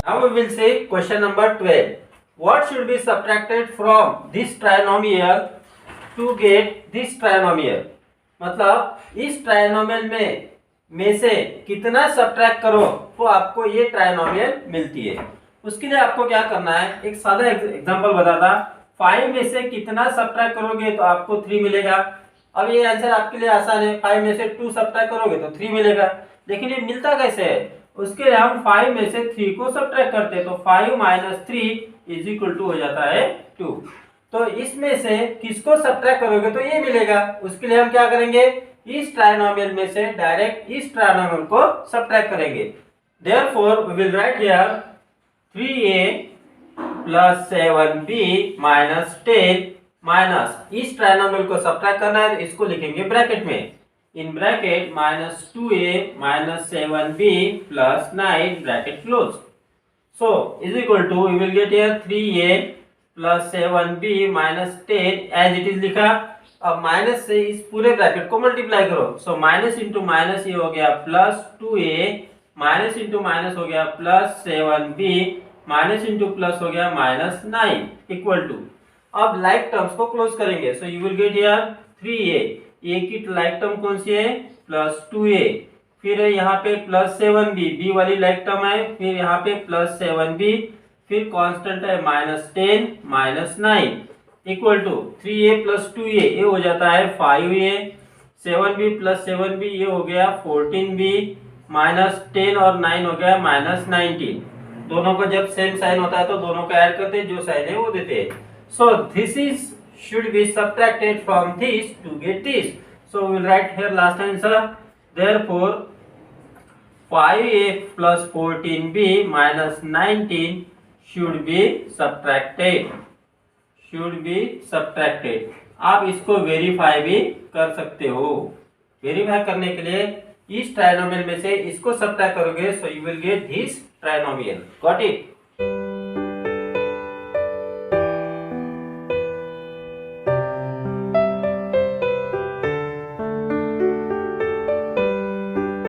Now we will see question number 12. What should be subtracted from this trinomial to get this trinomial? मतलब इस trinomial में से कितना subtract करो तो आपको ये ट्राइनोमियल मिलती है। उसके लिए आपको क्या करना है, एक सादा एग्जांपल बताता। 5 में से कितना सब्ट्रैक्ट करोगे तो आपको 3 मिलेगा। अब ये आंसर आपके लिए आसान है, 5 में से 2 सब्ट्रैक्ट करोगे तो 3 मिलेगा। लेकिन ये मिलता कैसे है, उसके लिए हम 5 में से 3 को सब्ट्रैक्ट करते हैं तो 5 - 3 इज इक्वल टू हो जाता है 2। तो इसमें से किसको सब्ट्रैक्ट करोगे तो ये मिलेगा। उसके लिए हम क्या करेंगे, इस ट्राइनोमियल में से डायरेक्ट इस ट्राइनोमियल को सब्ट्रैक्ट करेंगे। Therefore we will write here 3a + 7b - 10 minus इस ट्राइनोमियल को सब्ट्रैक्ट करना है, इसको लिखेंगे ब्रैकेट में, in bracket -2a - 7b + 9 bracket close. So is equal to we will get here 3a + 7b - 10 as it is लिखा। अब माइनस से इस पूरे ब्रैकेट को मल्टीप्लाई करो। सो माइनस इंटू माइनस ये हो गया +2a, माइनस इंटू माइनस हो गया +7b, माइनस इंटू प्लस हो गया -9 इक्वल टू। अब लाइक टर्म्स को क्लोज करेंगे। So you will get here 3a, a की लाइक टर्म कौन सी है +2a, फिर यहाँ पे +7b, b वाली लाइक टर्म है, फिर यहाँ पे +7b, फिर कांस्टेंट है -10 -9 इक्वल टू 3a + 2a, ये हो जाता है 5a, 7b + 7b ये हो गया 14b, -10 और 9 हो गया -19। दोनों का जब सेम साइन होता है तो दोनों का ऐड करते हैं, जो साइन है वो देते हैं। So this is should be subtracted from this to get this. So we will write here last answer. Therefore 5a + 14b - 19 should be subtracted. Should be subtracted. आप इसको वेरीफाई भी कर सकते हो। वेरीफाई करने के लिए इस ट्राइनोमियल में से इसको सब्ट्रैक्ट करोगे, so you will get this trinomial. Got it?